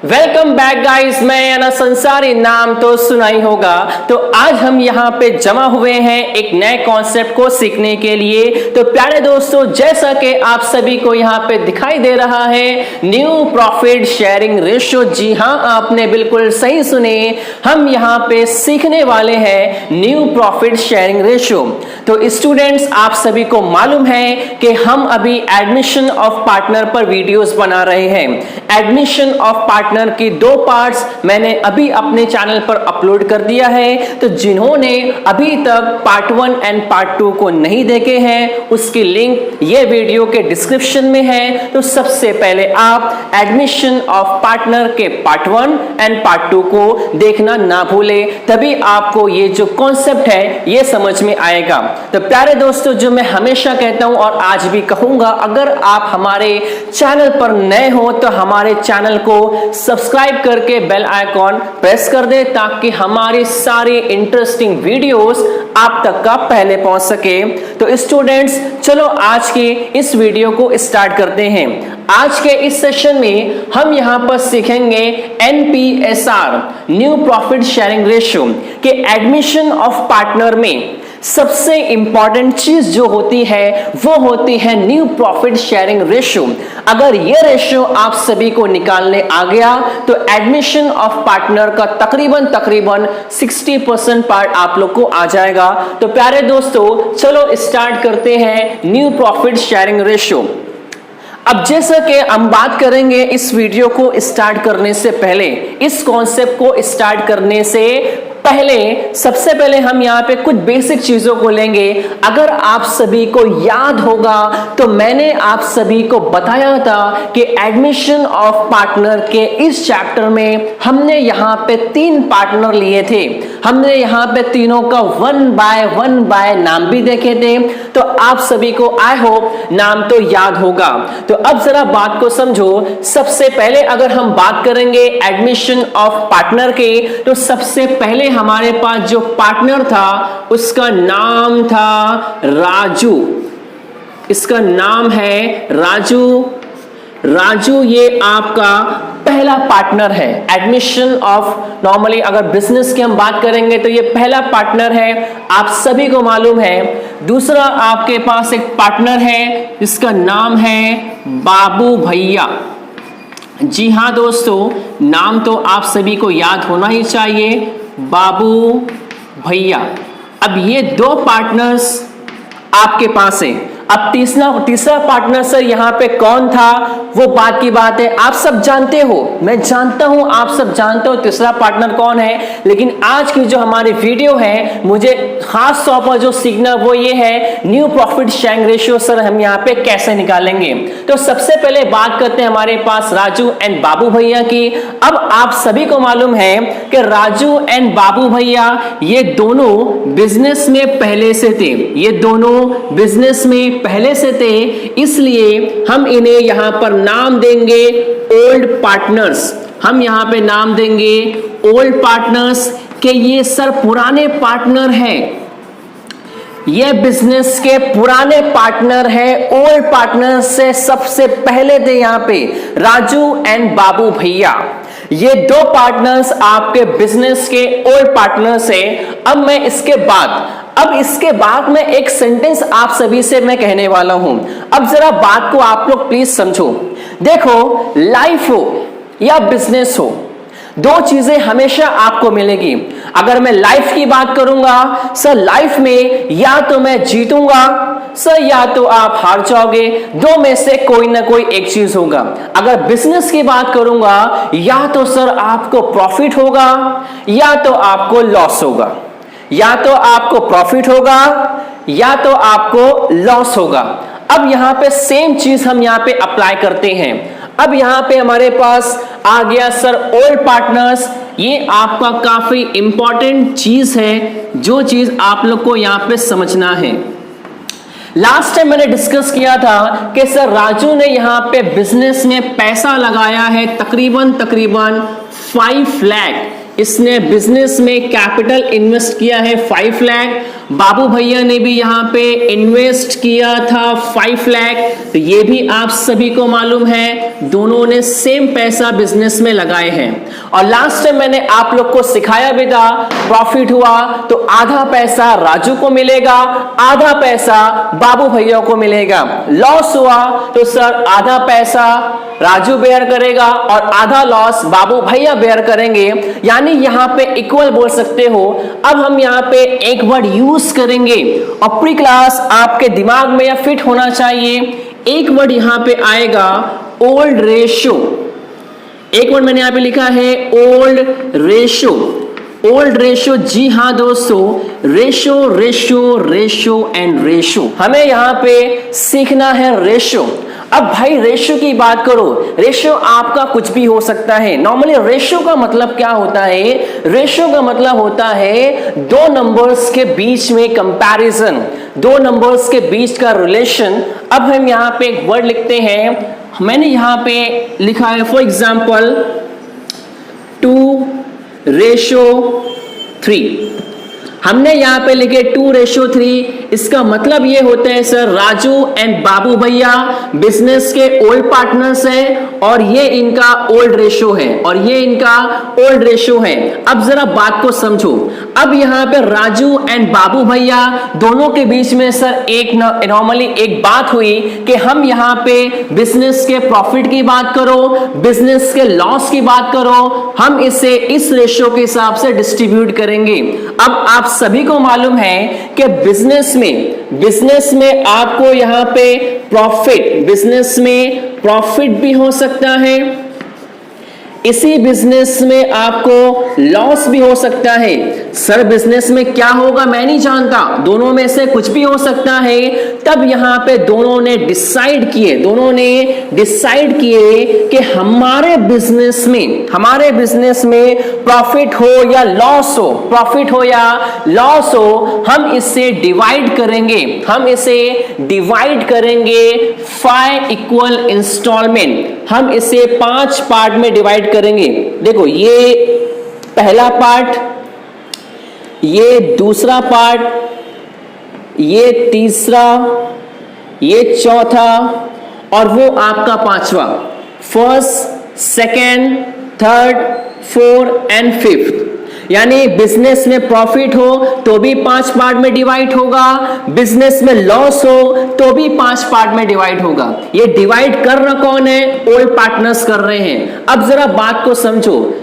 Welcome back guys, मैं अनस संसारी, नाम तो सुना ही होगा। तो आज हम यहाँ पे जमा हुए हैं एक नए कॉन्सेप्ट को सीखने के लिए। तो प्यारे दोस्तों, जैसा कि आप सभी को यहाँ पे दिखाई दे रहा है न्यू प्रॉफिट शेयरिंग रेशियो। जी हाँ, आपने बिल्कुल सही सुने, हम यहाँ पे सीखने वाले हैं न्यू प्रॉफिट शेयरिंग रेशियो। तो स्टूडेंट्स, आप सभी को मालूम है कि हम अभी एडमिशन ऑफ पार्टनर पर वीडियोस बना रहे हैं। एडमिशन ऑफ पार्टनर की दो पार्ट्स मैंने अभी अपने चैनल पर अपलोड कर दिया है। तो जिन्होंने अभी तक पार्ट 1 एंड पार्ट 2 को नहीं देखे हैं, उसकी लिंक ये वीडियो के डिस्क्रिप्शन में है। तो सबसे पहले आप एडमिशन ऑफ पार्टनर के पार्ट 1 एंड पार्ट 2 को देखना ना भूले, तभी आपको ये जो कॉन्सेप्ट है ये समझ में आएगा। तो प्यारे दोस्तों, जो मैं हमेशा कहता हूं और आज भी कहूंगा, अगर आप हमारे चैनल पर नए हो तो हमारे चैनल को सब्सक्राइब करके बेल आइकॉन प्रेस कर दे, ताकि हमारी सारी इंटरेस्टिंग वीडियोस आप तक का पहले पहुंच सके। तो स्टूडेंट्स, चलो आज के इस वीडियो को स्टार्ट करते हैं। आज के इस सेशन में हम यहां पर सीखेंगे NPSR, new profit sharing ratio के एडमिशन ऑफ पार्टनर में सबसे इंपॉर्टेंट चीज जो होती है वो होती है न्यू प्रॉफिट शेयरिंग रेशियो। अगर ये रेशियो आप सभी को निकालने आ गया तो एडमिशन ऑफ पार्टनर का तकरीबन 60% पार्ट आप लोग को आ जाएगा। तो प्यारे दोस्तों, चलो स्टार्ट करते हैं न्यू प्रॉफिट शेयरिंग रेशियो। अब जैसा कि हम बात करेंगे इस वीडियो को स्टार्ट करने से पहले, इस कॉन्सेप्ट को स्टार्ट करने से पहले, सबसे पहले हम यहाँ पे कुछ बेसिक चीजों को लेंगे। अगर आप सभी को याद होगा तो मैंने आप सभी को बताया था कि एडमिशन ऑफ पार्टनर के इस चैप्टर में हमने यहाँ पे 3 पार्टनर लिए थे। हमने यहाँ पे तीनों का 1 बाय नाम भी देखे थे। तो आप सभी को आई होप नाम तो याद होगा। तो अब जरा बात को समझो। सबसे पहले अगर हम बात करेंगे एडमिशन ऑफ पार्टनर के, तो सबसे पहले हमारे पास जो पार्टनर था उसका नाम था राजू। इसका नाम है राजू ये आपका पहला पार्टनर है। एडमिशन ऑफ, नॉर्मली अगर बिजनेस की हम बात करेंगे तो ये पहला पार्टनर है, आप सभी को मालूम है। दूसरा आपके पास एक पार्टनर है जिसका नाम है बाबू भैया। जी हाँ दोस्तों, नाम तो आप सभी को याद होना ही चाहिए, बाबू भैया। अब ये 2 पार्टनर्स आपके पास हैं। अब तीसरा पार्टनर सर यहाँ पे कौन था, वो बात की बात है। आप सब जानते हो, मैं जानता हूं आप सब जानते हो तीसरा पार्टनर कौन है। लेकिन आज की जो हमारी वीडियो है, मुझे खास तौर पर जो सीखना वो ये है new profit sharing ratio sir हम यहाँ पे कैसे निकालेंगे। तो सबसे पहले बात करते हैं हमारे पास राजू एंड बाबू भैया की। अब आप सभी को मालूम है कि राजू एंड बाबू भैया ये दोनों बिजनेस में पहले से थे। ये दोनों बिजनेस में पहले से थे, इसलिए हम इन्हें यहां पर नाम देंगे ओल्ड पार्टनर्स। हम यहां पे नाम देंगे ओल्ड पार्टनर्स के ये सर पुराने पार्टनर हैं। ये बिजनेस के पुराने पार्टनर हैं। ओल्ड पार्टनर से सबसे पहले थे यहां पे राजू एंड बाबू भैया। ये 2 पार्टनर्स आपके बिजनेस के ओल्ड पार्टनर्स हैं। अब इसके बाद में एक सेंटेंस आप सभी से मैं कहने वाला हूं। अब जरा बात को आप लोग प्लीज समझो। देखो, लाइफ हो या बिजनेस हो, 2 चीजें हमेशा आपको मिलेगी। अगर मैं लाइफ की बात करूंगा सर, लाइफ में या तो मैं जीतूंगा सर, या तो आप हार जाओगे। 2 में से कोई ना कोई एक चीज होगा। अगर बिजनेस की बात करूंगा, या तो सर आपको प्रॉफिट होगा या तो आपको लॉस होगा। या तो आपको प्रॉफिट होगा या तो आपको लॉस होगा। अब यहां पे सेम चीज हम यहां पे अप्लाई करते हैं। अब यहां पे हमारे पास आ गया सर ओल्ड पार्टनर्स। ये आपका काफी इंपॉर्टेंट चीज है, जो चीज आप लोग को यहां पे समझना है। लास्ट टाइम मैंने डिस्कस किया था कि सर राजू ने यहां पे बिजनेस में पैसा लगाया है तकरीबन 5 लाख। इसने बिजनेस में कैपिटल इन्वेस्ट किया है 5 लाख। बाबू भैया ने भी यहाँ पे इन्वेस्ट किया था 5 लाख। तो ये भी आप सभी को मालूम है, दोनों ने सेम पैसा बिजनेस में लगाए हैं। और लास्ट टाइम मैंने आप लोग को सिखाया भी था, प्रॉफिट हुआ तो आधा पैसा राजू को मिलेगा, आधा पैसा बाबू भैया को मिलेगा। लॉस हुआ तो सर आधा पैसा राजू बेयर करेगा और आधा लॉस बाबू भैया बेयर करेंगे, यानी यहां पे इक्वल बोल सकते हो। अब हम यहां पे एक वर्ड यूज करेंगे और प्री क्लास आपके दिमाग में या फिट होना चाहिए। एक वर्ड यहां पे आएगा ओल्ड रेशो। एक वर्ड मैंने यहां पे लिखा है ओल्ड रेशो। ओल्ड रेशो, जी हां दोस्तों, ratio ratio ratio and ratio. हमें यहां पे सीखना है रेशो। अब भाई रेशो की बात करो, रेशो आपका कुछ भी हो सकता है। नॉर्मली रेशो का मतलब क्या होता है? रेशो का मतलब होता है दो नंबर्स के बीच में कंपैरिजन, दो नंबर्स के बीच का रिलेशन। अब हम यहां पे एक वर्ड लिखते हैं, मैंने यहां पे लिखा है फॉर एग्जांपल 2:3। हमने यहां पे लिखे 2:3। इसका मतलब ये होता है सर राजू एंड बाबू भैया बिजनेस के ओल्ड पार्टनर्स हैं और ये इनका ओल्ड रेशो है और ये इनका ओल्ड रेशो है। अब जरा बात को समझो। अब यहां पे राजू एंड बाबू भैया दोनों के बीच में सर एक नॉर्मली एक बात हुई कि हम यहां पे बिजनेस के प्रॉफिट की बात करो, बिजनेस के लॉस की बात करो, हम इसे इस रेशो के हिसाब से डिस्ट्रीब्यूट करेंगे। अब आप सभी को मालूम है कि बिजनेस में आपको यहां पे प्रॉफिट, बिजनेस में प्रॉफिट भी हो सकता है, इसी बिजनेस में आपको लॉस भी हो सकता है। सर बिजनेस में क्या होगा मैं नहीं जानता, दोनों में से कुछ भी हो सकता है। तब यहां पे दोनों ने डिसाइड किए कि हमारे बिजनेस में प्रॉफिट हो या लॉस हो, प्रॉफिट हो या लॉस हो, हम इसे डिवाइड करेंगे 5 इक्वल इंस्टॉलमेंट। हम इसे 5 पार्ट में डिवाइड करेंगे। देखो ये पहला पार्ट, ये दूसरा पार्ट, ये तीसरा, ये चौथा और वो आपका पांचवा। First, second, third, fourth and fifth. यानी बिजनेस में प्रॉफिट हो तो भी 5 पार्ट में डिवाइड होगा, बिजनेस में लॉस हो तो भी 5 पार्ट में डिवाइड होगा। ये डिवाइड कर रहा कौन है? ओल्ड पार्टनर्स कर रहे हैं। अब जरा बात को समझो,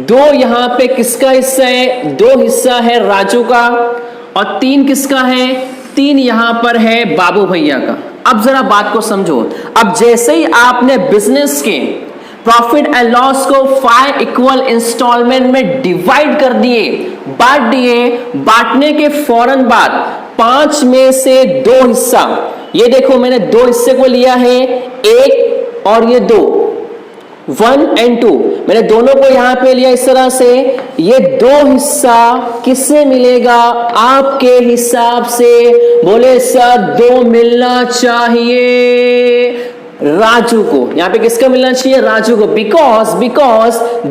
2 यहां पे किसका हिस्सा है? 2 हिस्सा है राजू का और 3 किसका है? 3 यहां पर है बाबू भैया का। अब जरा बात को समझो। अब जैसे ही आपने बिजनेस के प्रॉफिट एंड लॉस को 5 इक्वल इंस्टॉलमेंट में डिवाइड कर दिए, बांट दिए, बांटने के फौरन बाद 5 में से 2 हिस्सा, ये देखो मैंने 2 हिस्से को लिया है, 1 और ये 2, 1 एंड 2, मैंने दोनों को यहां पे लिया इस तरह से। ये 2 हिस्सा किससे मिलेगा आपके हिसाब से? बोले सर 2 मिलना चाहिए राजू को। यहां पे किसका मिलना चाहिए? राजू को। बिकॉज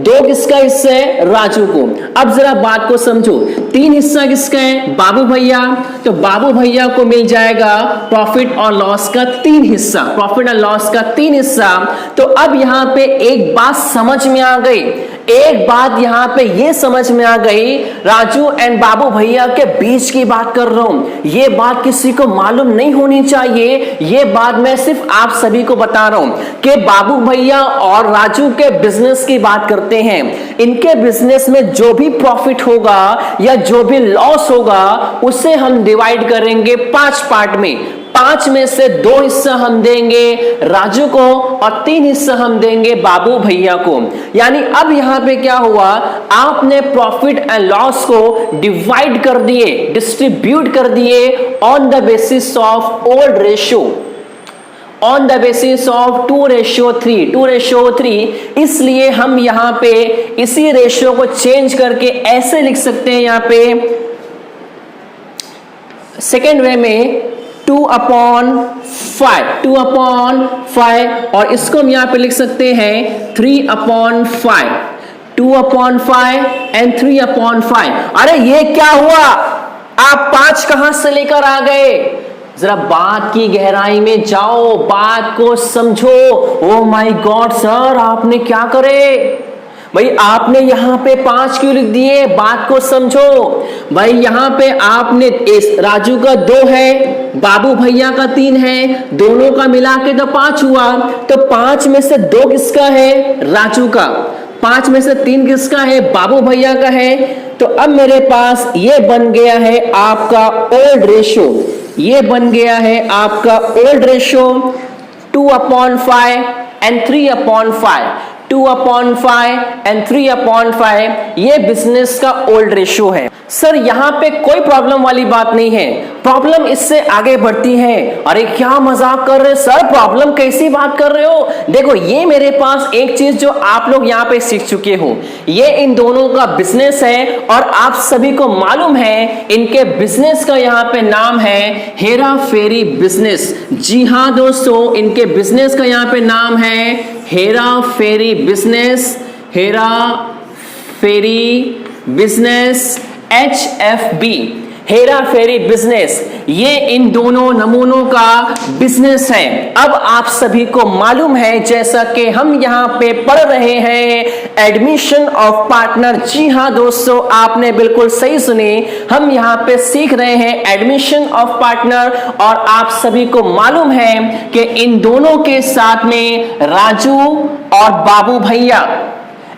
2 किसका हिस्सा है? राजू को। अब जरा बात को समझो, 3 हिस्सा किसका है? बाबू भैया। तो बाबू भैया को मिल जाएगा प्रॉफिट और लॉस का 3 हिस्सा, प्रॉफिट और लॉस का 3 हिस्सा। तो अब यहां पे एक बात समझ में आ गई, एक बात यहां पे ये समझ में आ गई, राजू एंड बाबू भैया के बीच की बात कर रहा हूं। ये बात किसी को मालूम नहीं होनी चाहिए, ये बात मैं सिर्फ आप सभी को बता रहा हूं कि बाबू भैया और राजू के बिजनेस की बात करते हैं। इनके बिजनेस में जो भी प्रॉफिट होगा या जो भी लॉस होगा उसे हम डिवाइड करेंगे 5 पार्ट में। 5 में से 2 हिस्सा हम देंगे राजू को और 3 हिस्सा हम देंगे बाबू भैया को। यानी अब यहां पे क्या हुआ, आपने प्रॉफिट एंड लॉस को डिवाइड कर दिए, डिस्ट्रीब्यूट कर दिए on the basis of old ratio, on the basis of 2:3। इसलिए हम यहां पे इसी रेशियो को चेंज करके ऐसे लिख सकते हैं, यहां पे सेकेंड वे में 2/5 और इसको हम यहां पे लिख सकते हैं 3/5। 2/5 एंड 3/5। अरे ये क्या हुआ, आप 5 कहां से लेकर आ गए? जरा बात की गहराई में जाओ, बात को समझो। ओ माय गॉड सर, आपने क्या करे भाई? आपने यहां पे 5 क्यों लिख दिए? बात को समझो भाई। यहां पे आपने इस राजू का 2 है, बाबू भैया का 3 है, दोनों का मिला के तो 5 हुआ। तो 5 में से 2 किसका है? राजू का। 5 में से 3 किसका है? बाबू भैया का है। तो अब मेरे पास ये बन गया है आपका ओल्ड रेशो, ये बन गया है आपका ओल्ड रेशो 2/5 एंड 3/5। 2/5 एंड 3/5 ये बिजनेस का ओल्ड रेशो है। सर यहां पे कोई प्रॉब्लम वाली बात नहीं है, प्रॉब्लम इससे आगे बढ़ती है। अरे क्या मजाक कर रहे हैं सर, प्रॉब्लम कैसी बात कर रहे हो? देखो ये मेरे पास एक चीज जो आप लोग यहां पे सीख चुके हो, ये इन दोनों का बिजनेस है और आप सभी को मालूम है इनके बिजनेस का यहां पे नाम है हेरा फेरी बिजनेस। जी हां दोस्तों, इनके बिजनेस का यहां पे नाम है हेरा फेरी बिजनेस, हेरा फेरी बिजनेस HFB, हेरा फेरी बिजनेस। ये इन दोनों नमूनों का बिजनेस है। अब आप सभी को मालूम है, जैसा कि हम यहाँ पे पढ़ रहे हैं एडमिशन ऑफ पार्टनर। जी हाँ दोस्तों, आपने बिल्कुल सही सुने, हम यहाँ पे सीख रहे हैं एडमिशन ऑफ पार्टनर। और आप सभी को मालूम है कि इन दोनों के साथ में राजू और बाबू भैया,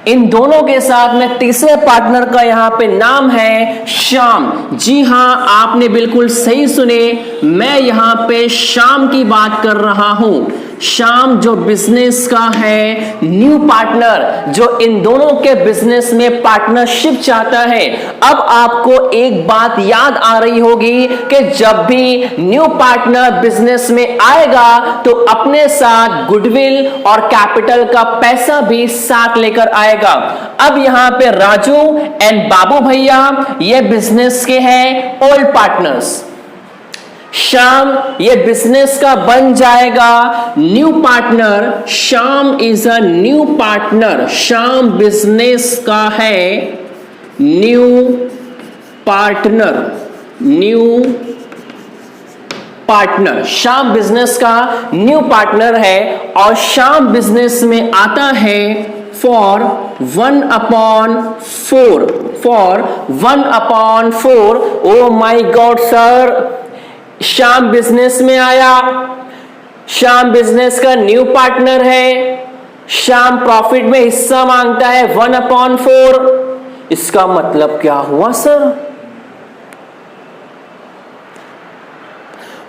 इन दोनों के साथ में तीसरे पार्टनर का यहां पे नाम है श्याम। जी हां, आपने बिल्कुल सही सुने, मैं यहां पे श्याम की बात कर रहा हूं। श्याम जो बिजनेस का है न्यू पार्टनर, जो इन दोनों के बिजनेस में पार्टनरशिप चाहता है। अब आपको एक बात याद आ रही होगी कि जब भी न्यू पार्टनर बिजनेस में आएगा तो अपने साथ गुडविल और कैपिटल का पैसा भी साथ लेकर आएगा। अब यहां पे राजू एंड बाबू भैया ये बिजनेस के हैं ओल्ड पार्टनर्स। श्याम ये बिजनेस का बन जाएगा new partner. Shyam is a new partner, Shyam business का है new partner, new partner. Shyam business का न्यू पार्टनर है और श्याम बिजनेस में आता है for 1/4, for 1/4। Oh my God sir, Shyam business में आया, श्याम बिजनेस का न्यू पार्टनर है, श्याम प्रॉफिट में हिस्सा मांगता है 1/4। इसका मतलब क्या हुआ सर?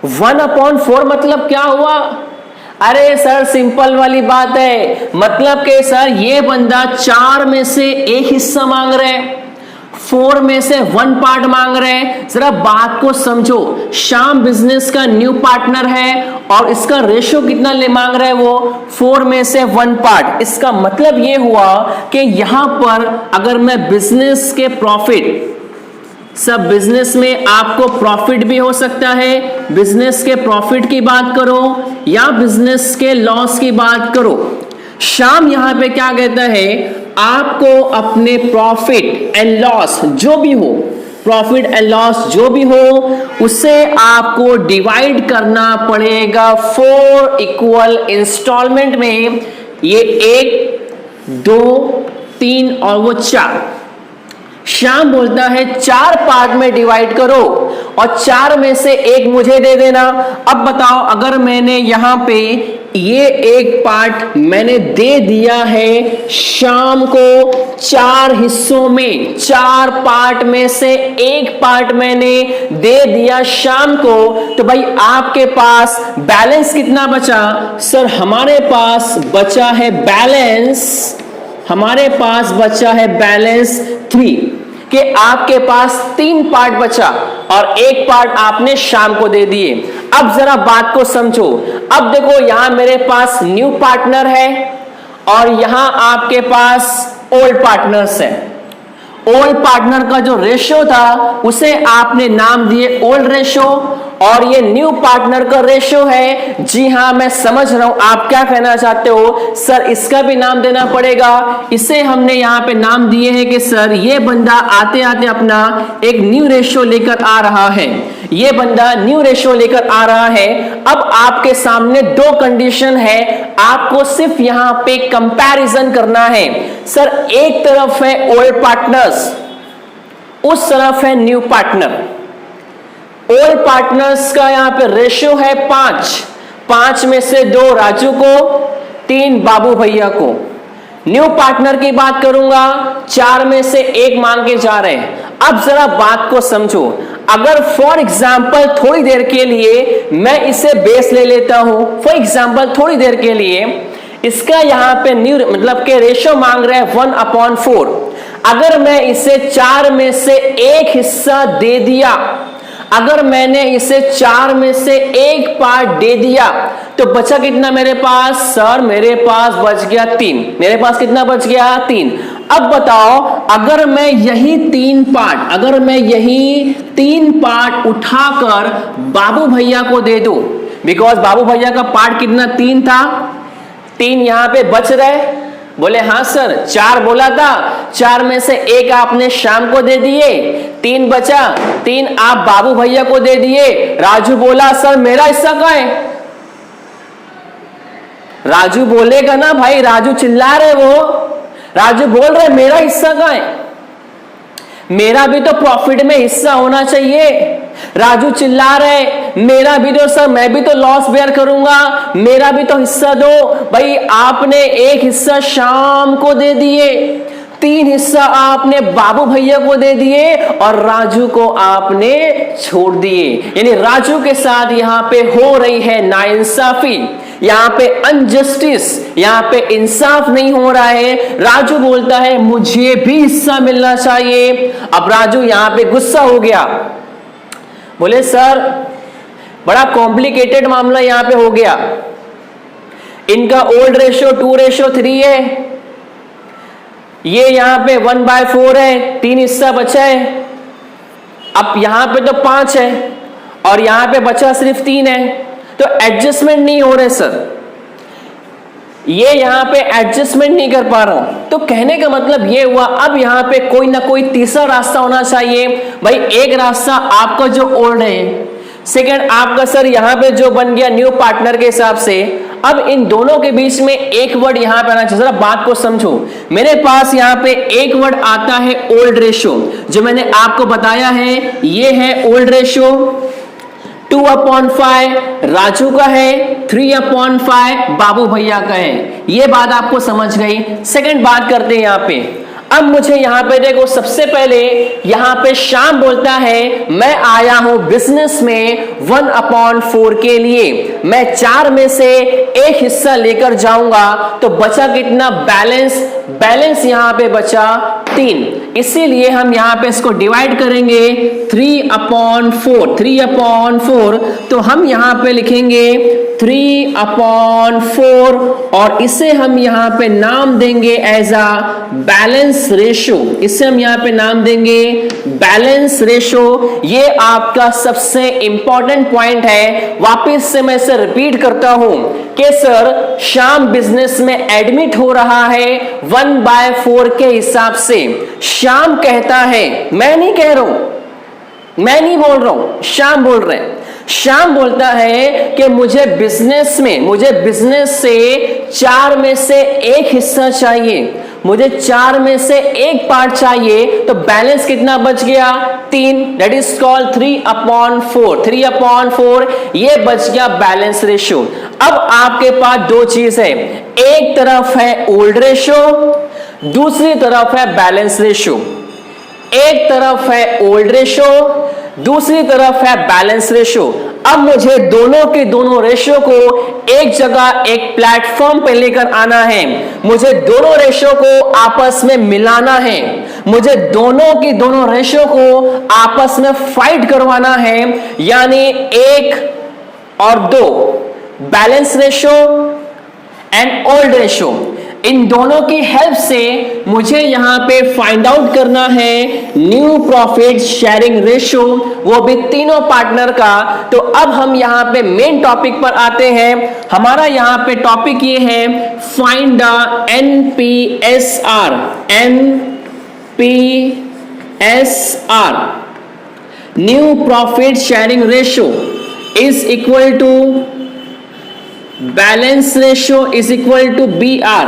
1/4 मतलब क्या हुआ? अरे सर सिंपल वाली बात है, मतलब कि सर ये बंदा 4 में से 1 हिस्सा मांग रहा है, 4 में से 1 पार्ट मांग रहे हैं। जरा बात को समझो, श्याम बिजनेस का न्यू पार्टनर है और इसका रेशो कितना ले मांग रहा है वो 4 में से 1 पार्ट। इसका मतलब ये हुआ कि यहां पर अगर मैं बिजनेस के प्रॉफिट, सब बिजनेस में आपको प्रॉफिट भी हो सकता है, बिजनेस के प्रॉफिट की बात करो या बिजनेस के लॉस की बात करो। श्याम यहां पे क्या कहता है, आपको अपने प्रॉफिट एंड लॉस जो भी हो, प्रॉफिट एंड लॉस जो भी हो, उसे आपको डिवाइड करना पड़ेगा 4 इक्वल इंस्टॉलमेंट में। ये 1, 2, 3 और वो 4। श्याम बोलता है 4 पार्ट में डिवाइड करो और 4 में से 1 मुझे दे देना। अब बताओ, अगर मैंने यहां पे ये 1 पार्ट मैंने दे दिया है श्याम को 4 हिस्सों में, 4 पार्ट में से 1 पार्ट मैंने दे दिया श्याम को, तो भाई आपके पास बैलेंस कितना बचा? सर हमारे पास बचा है बैलेंस, हमारे पास बचा है बैलेंस 3, कि आपके पास 3 पार्ट बचा और 1 पार्ट आपने श्याम को दे दिए। अब जरा बात को समझो, अब देखो यहां मेरे पास न्यू पार्टनर है और यहां आपके पास ओल्ड पार्टनर्स है। ओल्ड पार्टनर का जो रेशियो था उसे आपने नाम दिए ओल्ड रेशियो, और ये न्यू पार्टनर का रेशियो है। जी हां, मैं समझ रहा हूं आप क्या कहना चाहते हो, सर इसका भी नाम देना पड़ेगा। इसे हमने यहां पे नाम दिए हैं कि सर ये बंदा आते आते अपना एक न्यू रेशियो लेकर आ रहा है, ये बंदा न्यू रेशियो लेकर आ रहा है। अब आपके सामने दो कंडीशन है, आपको सिर्फ यहां पे कंपैरिजन करना है। सर एक तरफ है ओल्ड पार्टनर्स, उस तरफ है न्यू पार्टनर। ओल्ड पार्टनर्स का यहां पे रेशियो है 5 में से 2 राजू को, 3 बाबू भैया को। न्यू पार्टनर की बात करूंगा, 4 में से 1 मांग के जा रहे हैं। अब जरा बात को समझो, अगर फॉर एग्जाम्पल थोड़ी देर के लिए मैं इसे बेस ले लेता हूं, फॉर एग्जाम्पल थोड़ी देर के लिए इसका यहां पे न्यू मतलब के रेशियो मांग रहे हैं 1/4। अगर मैं इसे 4 में से 1 हिस्सा दे दिया, अगर मैंने इसे 4 में से 1 पार्ट दे दिया तो बचा कितना मेरे पास, सर मेरे पास बच गया 3। मेरे पास कितना बच गया, 3। अब बताओ, अगर मैं यही 3 पार्ट, अगर मैं यही 3 पार्ट उठाकर बाबू भैया को दे दूं, बिकॉज बाबू भैया का पार्ट कितना 3 था, 3 यहां पे बच रहे। बोले हाँ सर, 4 बोला था, 4 में से 1 आपने शाम को दे दिए, 3 बचा, 3 आप बाबू भैया को दे दिए। राजू बोला सर मेरा हिस्सा कहाँ है, राजू बोलेगा ना भाई, राजू चिल्ला रहे, वो राजू बोल रहे मेरा हिस्सा कहाँ है, मेरा भी तो प्रॉफिट में हिस्सा होना चाहिए। राजू चिल्ला रहे मेरा भी तो सर, मैं भी तो लॉस बेयर करूंगा, मेरा भी तो हिस्सा दो। भाई आपने 1 हिस्सा शाम को दे दिए, 3 हिस्सा आपने बाबू भैया को दे दिए और राजू को आपने छोड़ दिए। यानी राजू के साथ यहां पे हो रही है नाइंसाफी, यहां पे अनजस्टिस, यहां पे इंसाफ नहीं हो रहा है। राजू बोलता है मुझे भी हिस्सा मिलना चाहिए। अब राजू यहां पे गुस्सा हो गया, बोले सर बड़ा कॉम्प्लिकेटेड मामला यहां पे हो गया, इनका ओल्ड रेशियो 2:3 है, ये यहां पे 1/4 है, 3 हिस्सा बचा है। अब यहां पे तो 5 है और यहां पे बचा सिर्फ 3 है, तो एडजस्टमेंट नहीं हो रहे सर, ये यहां पे एडजस्टमेंट नहीं कर पा रहा हूं। तो कहने का मतलब ये हुआ, अब यहां पे कोई ना कोई तीसरा रास्ता होना चाहिए। भाई एक रास्ता आपका जो ओल्ड है, सेकंड आपका सर यहां पे जो बन गया न्यू पार्टनर के हिसाब से। अब इन दोनों के बीच में एक वर्ड यहां पे आना चाहिए। जरा बात को समझो, मेरे पास यहां पे एक वर्ड आता है ओल्ड रेशियो, जो मैंने आपको बताया है, ये है ओल्ड रेशियो। 2/5 राजू का है, 3/5 बाबू भैया का है। ये बात आपको समझ गई। सेकंड बात करते हैं यहां पे। अब मुझे यहां पे देखो, सबसे पहले यहां पे श्याम बोलता है मैं आया हूं बिजनेस में 1/4 के लिए, मैं 4 में से 1 हिस्सा लेकर जाऊंगा, तो बचा कितना बैलेंस यहां पे बचा 3। इसीलिए हम यहां पे इसको डिवाइड करेंगे 3/4, तो हम यहां पे लिखेंगे 3/4 और इसे हम यहां पे नाम देंगे एज अ बैलेंस रेशियो। इसे हम यहां पे नाम देंगे बैलेंस रेशियो। ये आपका सबसे इंपॉर्टेंट पॉइंट है। वापस से मैं इसे रिपीट करता हूं कि सर श्याम बिजनेस में एडमिट हो रहा है 1/4 के हिसाब से। श्याम कहता है, मैं नहीं कह रहा हूं, मैं नहीं बोल रहा हूं, श्याम बोल रहे हैं। श्याम बोलता है कि मुझे बिजनेस से 4 में से 1 हिस्सा चाहिए, मुझे 4 में से 1 पार्ट चाहिए, तो बैलेंस कितना बच गया 3, दैट इज कॉल्ड 3/4। ये बच गया बैलेंस रेशियो। अब आपके पास 2 चीज है, एक तरफ है ओल्ड रेशियो, दूसरी तरफ है बैलेंस रेशियो। एक तरफ है ओल्ड रेशियो, दूसरी तरफ है बैलेंस रेशियो। अब मुझे दोनों के दोनों रेशियो को एक जगह एक प्लेटफॉर्म पे लेकर आना है, मुझे दोनों रेशियो को आपस में मिलाना है, मुझे दोनों की दोनों रेशियो को आपस में फाइट करवाना है। यानी 1 और 2 balance ratio and old ratio. इन दोनों की हेल्प से मुझे यहां पे फाइंड आउट करना है न्यू प्रॉफिट शेयरिंग रेशियो, वो भी तीनों पार्टनर का। तो अब हम यहां पे मेन टॉपिक पर आते हैं। हमारा यहां पे टॉपिक ये है find the NPSR। NPSR new profit sharing ratio is equal to balance ratio is equal to BR।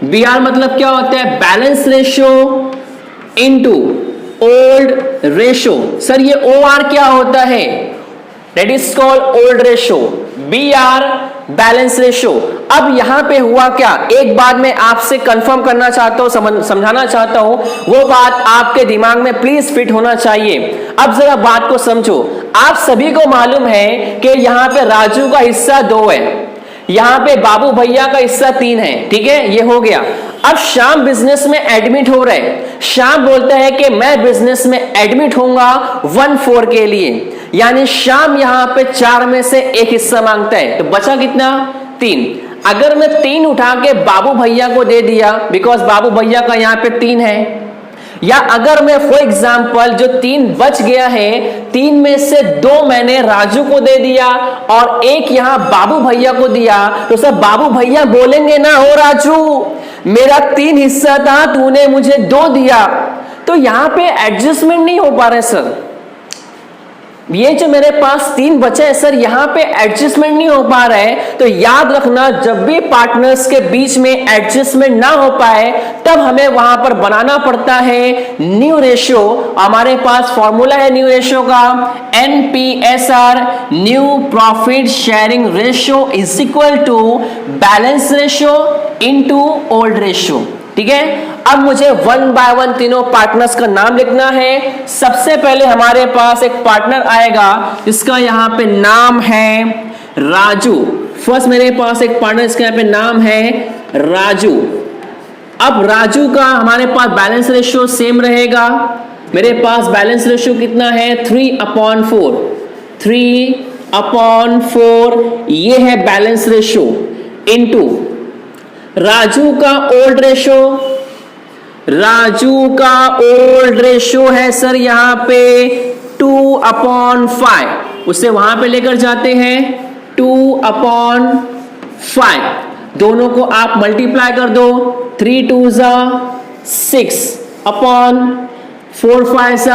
BR मतलब क्या होता है? Balance ratio into old ratio. Sir ये OR क्या होता है? That is called old ratio. BR balance ratio. अब यहां पे हुआ क्या, एक बात मैं आपसे कंफर्म करना चाहता हूं, समझाना चाहता हूं, वो बात आपके दिमाग में प्लीज फिट होना चाहिए। अब जरा बात को समझो। आप सभी को मालूम है कि यहां पे राजू का हिस्सा 2 है, यहां पे बाबू भैया का हिस्सा 3 है, ठीक है, ये हो गया। अब श्याम बिजनेस में एडमिट हो रहे। श्याम बोलता है कि मैं बिजनेस में एडमिट होऊंगा 1/4 के लिए, यानी श्याम यहां पे 4 में से 1 हिस्सा मांगता है। तो बचा कितना? 3। अगर मैं 3 उठा के बाबू भैया को दे दिया, बिकॉज बाबू भैया का यहां पे 3 है, या अगर मैं फॉर एग्जाम्पल जो 3 बच गया है, 3 में से 2 मैंने राजू को दे दिया और 1 यहां बाबू भैया को दिया, तो सब बाबू भैया बोलेंगे ना, हो राजू मेरा 3 हिस्सा था, तूने मुझे 2 दिया। तो यहां पे एडजस्टमेंट नहीं हो पा रहे सर, ये जो मेरे पास 3 बचे हैं सर, यहां पे एडजस्टमेंट नहीं हो पा रहा है। तो याद रखना, जब भी पार्टनर्स के बीच में एडजस्टमेंट ना हो पाए, तब हमें वहां पर बनाना पड़ता है न्यू रेशियो। हमारे पास फॉर्मूला है न्यू रेशियो का, NPSR new profit sharing ratio is equal to balance ratio into old ratio, ठीक है। अब मुझे 1 बाय 1 तीनों पार्टनर्स का नाम लिखना है। सबसे पहले हमारे पास एक पार्टनर आएगा जिसका यहां पे नाम है राजू। फर्स्ट मेरे पास एक पार्टनर इसका यहां पे नाम है राजू। अब राजू का हमारे पास बैलेंस रेशियो सेम रहेगा। मेरे पास बैलेंस रेशियो कितना है? 3/4। 3/4 ये है बैलेंस रेशियो इनटू राजू का ओल्ड रेशियो। राजू का ओल्ड रेशियो है सर यहां पे 2/5, उसे वहां पे लेकर जाते हैं 2/5। दोनों को आप मल्टीप्लाई कर दो, 3 2s 6/4 5s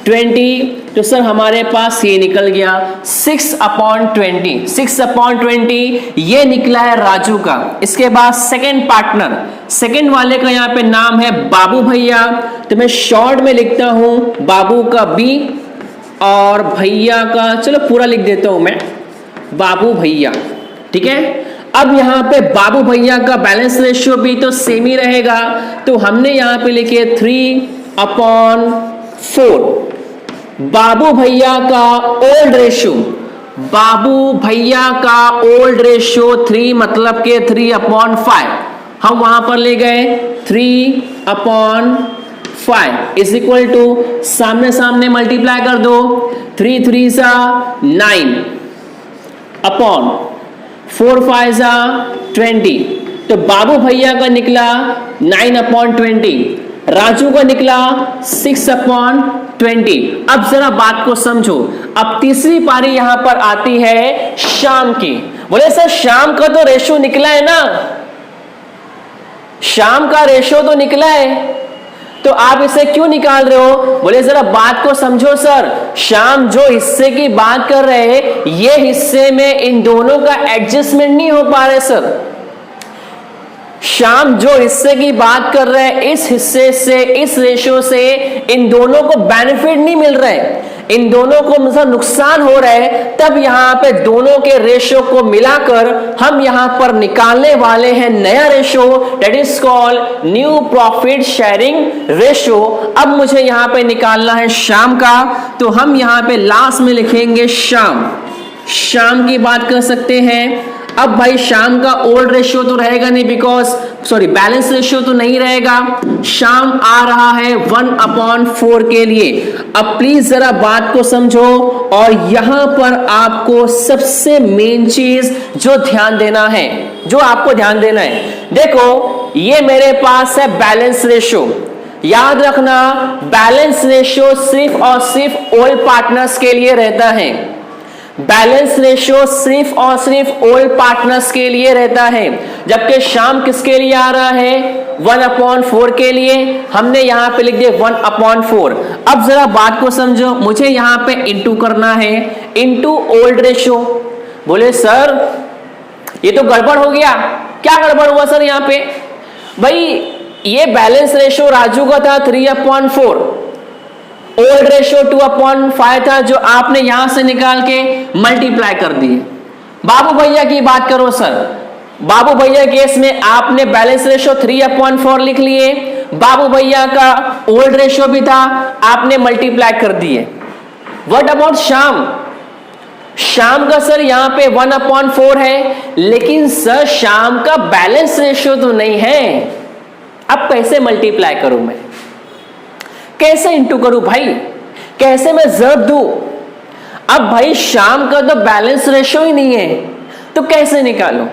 20। तो सर हमारे पास ये निकल गया 6/20। 6/20 ये निकला है राजू का। इसके बाद सेकंड पार्टनर, सेकंड वाले का यहाँ पे नाम है बाबू भैया। तो मैं शॉर्ट में लिखता हूं बाबू का B और भैया का, चलो पूरा लिख देता हूं मैं, बाबू भैया, ठीक है। अब यहाँ पे बाबू भैया का बैलेंस रेशियो भी तो सेम ही रहेगा, तो हमने यहाँ पे लिखे 3/4। बाबू भैया का ओल्ड रेशियो, बाबू भैया का ओल्ड रेशियो 3 मतलब के 3/5, हम वहां पर ले गए 3/5 इज इक्वल टू, सामने सामने मल्टीप्लाई कर दो, 3 3s 9/4 5s 20। तो बाबू भैया का निकला 9/20, राजू का निकला 6/20। अब जरा बात को समझो। अब तीसरी पारी यहां पर आती है शाम की। बोले सर शाम का तो रेशियो निकला है ना, शाम का रेशियो तो निकला है, तो आप इसे क्यों निकाल रहे हो? बोले जरा बात को समझो सर, शाम जो हिस्से की बात कर रहे हैं, ये हिस्से में इन दोनों का एडजस्टमेंट नहीं हो पा रहे सर। शाम जो हिस्से की बात कर रहे हैं, इस हिस्से से, इस रेशियो से इन दोनों को बेनिफिट नहीं मिल रहा है, इन दोनों को मतलब नुकसान हो रहा है। तब यहां पे दोनों के रेशियो को मिलाकर हम यहां पर निकालने वाले हैं नया ratio, that is called new profit sharing ratio. अब मुझे यहां पे निकालना है शाम का, तो हम यहां पे लास्ट में लिखेंगे शाम। शाम की बात कर सकते हैं। अब भाई शाम का ओल्ड रेशियो तो रहेगा नहीं, बिकॉज बैलेंस रेशियो तो नहीं रहेगा। शाम आ रहा है 1/4 के लिए। अब प्लीज जरा बात को समझो, और यहां पर आपको सबसे मेन चीज जो ध्यान देना है, जो आपको ध्यान देना है, देखो ये मेरे पास है बैलेंस रेशो। याद रखना, बैलेंस रेशो सिर्फ और सिर्फ ओल्ड पार्टनर्स के लिए रहता है। बैलेंस रेशो सिर्फ और सिर्फ ओल्ड पार्टनर्स के लिए रहता है, जबकि शाम किसके लिए आ रहा है? 1/4 के लिए। हमने यहां पे लिख दिया 1/4। अब जरा बात को समझो, मुझे यहां पे इंटू करना है, इंटू ओल्ड रेशो। बोले सर ये तो गड़बड़ हो गया। क्या गड़बड़ हुआ सर? यहां पे भाई ये बैलेंस रेशो राजू का था 3/4, ओल्ड रेशो 2/5 था, जो आपने यहां से निकाल के मल्टीप्लाई कर दिए। बाबू भैया की बात करो सर, बाबू भैया केस में आपने बैलेंस रेशो 3/4 लिख लिए, बाबू भैया का ओल्ड रेशो भी था, आपने मल्टीप्लाई कर दिए। व्हाट अबाउट शाम? शाम का सर यहां पे 1/4 है, लेकिन सर शाम का बैलेंस रेशो तो नहीं है। अब कैसे मल्टीप्लाई करूं मैं, कैसे इंटू करूं भाई, कैसे मैं जर्ब दूं? अब भाई शाम का तो बैलेंस रेशो ही नहीं है, तो कैसे निकालूं?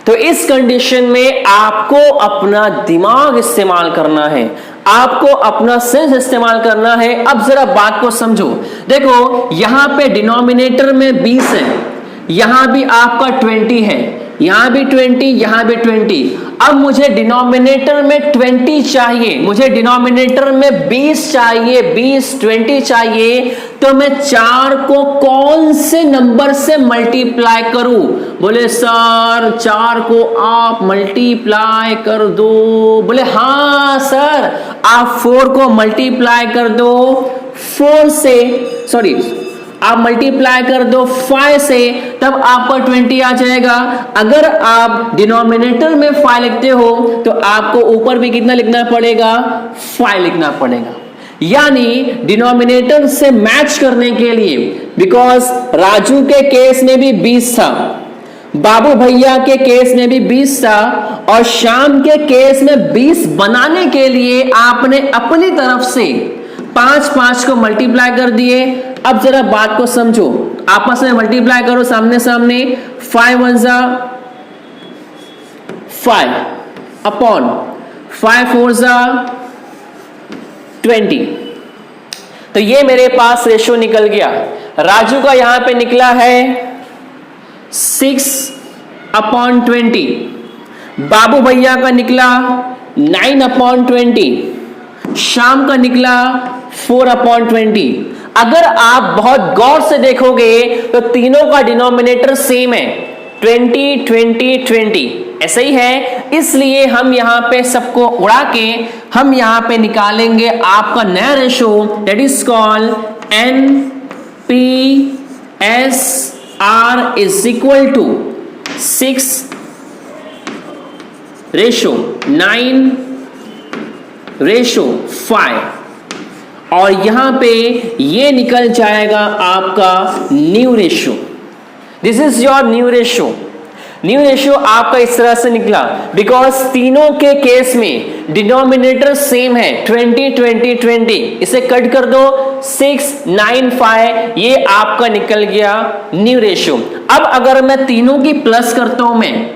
तो इस कंडीशन में आपको अपना दिमाग इस्तेमाल करना है, आपको अपना सेंस इस्तेमाल करना है। अब जरा बात को समझो, देखो यहां पे डिनोमिनेटर में 20 है, यहां भी आपका 20 है, यहां भी 20, यहां भी 20। अब मुझे डिनोमिनेटर में 20 चाहिए, मुझे डिनोमिनेटर में 20 चाहिए, 20 चाहिए, तो मैं 4 को कौन से नंबर से मल्टीप्लाई करूं? बोले सर 4 को आप मल्टीप्लाई कर दो। बोले हाँ सर, आप 4 को मल्टीप्लाई कर दो 4 से, सॉरी आप मल्टीप्लाई कर दो 5 से, तब आपका 20 आ जाएगा। अगर आप डिनोमिनेटर में 5 लिखते हो तो आपको ऊपर भी कितना लिखना पड़ेगा? 5 लिखना पड़ेगा। यानी डिनोमिनेटर से मैच करने के लिए, बिकॉज राजू के केस में भी 20 था, बाबू भैया के केस में भी 20 था, और शाम के केस में 20 बनाने के लिए आपने अपनी तरफ से 5 को मल्टीप्लाई कर दिए। अब जरा बात को समझो, आपस में मल्टीप्लाई करो सामने सामने। 5 1 जा 5 अपॉन 5 4 जा 20। तो ये मेरे पास रेशो निकल गया। राजू का यहां पे निकला है 6/20, बाबू भैया का निकला 9/20, शाम का निकला 4/20। अगर आप बहुत गौर से देखोगे तो तीनों का डिनोमिनेटर सेम है, 20 20 20 ऐसे ही है। इसलिए हम यहां पे सबको उड़ा के हम यहां पे निकालेंगे आपका नया ratio, that is called NPSR is equal to 6/9/5, और यहां पे ये निकल जाएगा आपका new ratio. This is your new ratio. New ratio आपका इस तरह से निकला, बिकॉज तीनों के केस में डिनोमिनेटर सेम है, 20 20 20। इसे कट कर दो 6/9/5, ये आपका निकल गया न्यू रेशो। अब अगर मैं तीनों की प्लस करता हूं मैं,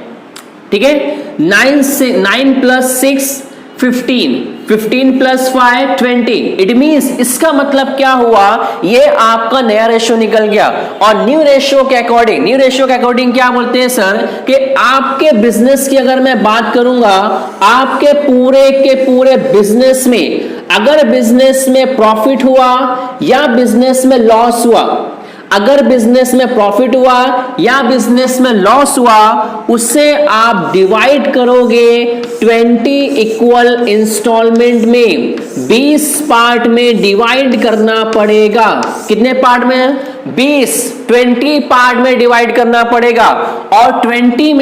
ठीक है, 9 से 9 + 6 15, 15 + 5 20। इट मींस इसका मतलब क्या हुआ, ये आपका नया रेशो निकल गया। और न्यू रेशो के अकॉर्डिंग क्या बोलते हैं सर, कि आपके बिजनेस की अगर मैं बात करूंगा, आपके पूरे के पूरे बिजनेस में अगर बिजनेस में प्रॉफिट हुआ या बिजनेस में लॉस हुआ, अगर बिजनेस में प्रॉफिट हुआ या बिजनेस में लॉस हुआ, उससे आप डिवाइड करोगे 20 इक्वल इंस्टॉलमेंट में, 20 पार्ट में डिवाइड करना पड़ेगा। कितने पार्ट में? 20 पार्ट में डिवाइड करना पड़ेगा। और 20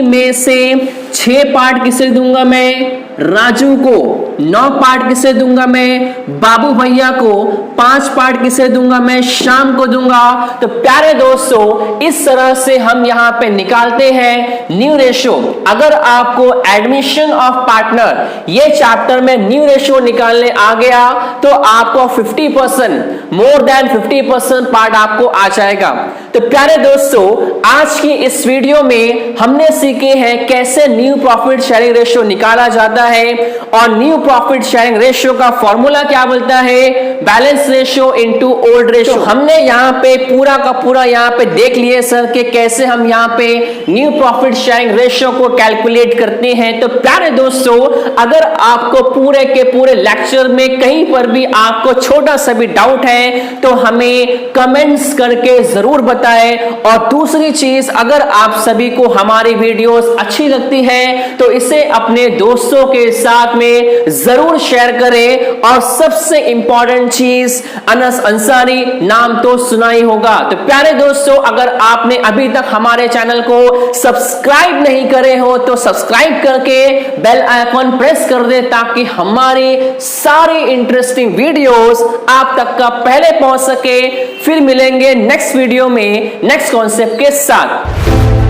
में से 6 पार्ट किसे दूंगा मैं? राजू को। 9 पार्ट किसे दूंगा मैं, बाबू भैया को 5 पार्ट किसे दूंगा मैं, शाम को दूंगा। तो प्यारे दोस्तों इस तरह से हम यहां पे निकालते हैं न्यू रेशियो। अगर आपको एडमिशन ऑफ पार्टनर ये चैप्टर में न्यू रेशियो निकालने आ गया तो आपको 50% मोर देन 50% पार्ट आपको आ जाएगा। तो प्यारे दोस्तों आज की इस वीडियो में हमने सीखे हैं कैसे न्यू प्रॉफिट शेयरिंग रेशियो निकाला जाता है, और न्यू प्रॉफिट शेयरिंग रेशियो का फॉर्मूला क्या बोलता है, balance ratio into old ratio. हमने यहाँ पे पूरा का पूरा यहाँ पे देख लिए सर कि कैसे हम यहाँ पे न्यू प्रॉफिट शेयरिंग रेशियो को कैलकुलेट करते हैं। तो प्यारे दोस्तों अगर आपको पूरे के पूरे लेक्चर में कहीं पर भी आपको छोटा सा भी डाउट है तो हमें कमेंट्स करके जरूर बताएं। और दूसरी चीज, अगर आप सभी को हमारी वीडियोस अच्छी लगती है तो इसे अपने दोस्तों के साथ में जरूर शेयर करें। और सबसे इंपॉर्टेंट चीज, अनस अंसारी नाम तो सुना ही होगा। तो प्यारे दोस्तों अगर आपने अभी तक हमारे चैनल को सब्सक्राइब नहीं करे हो तो सब्सक्राइब करके बेल आइकॉन प्रेस कर दे ताकि हमारी सारी इंटरेस्टिंग वीडियोस आप तक का पहले पहुंच सके। फिर मिलेंगे नेक्स्ट वीडियो में नेक्स्ट कॉन्सेप्ट के साथ।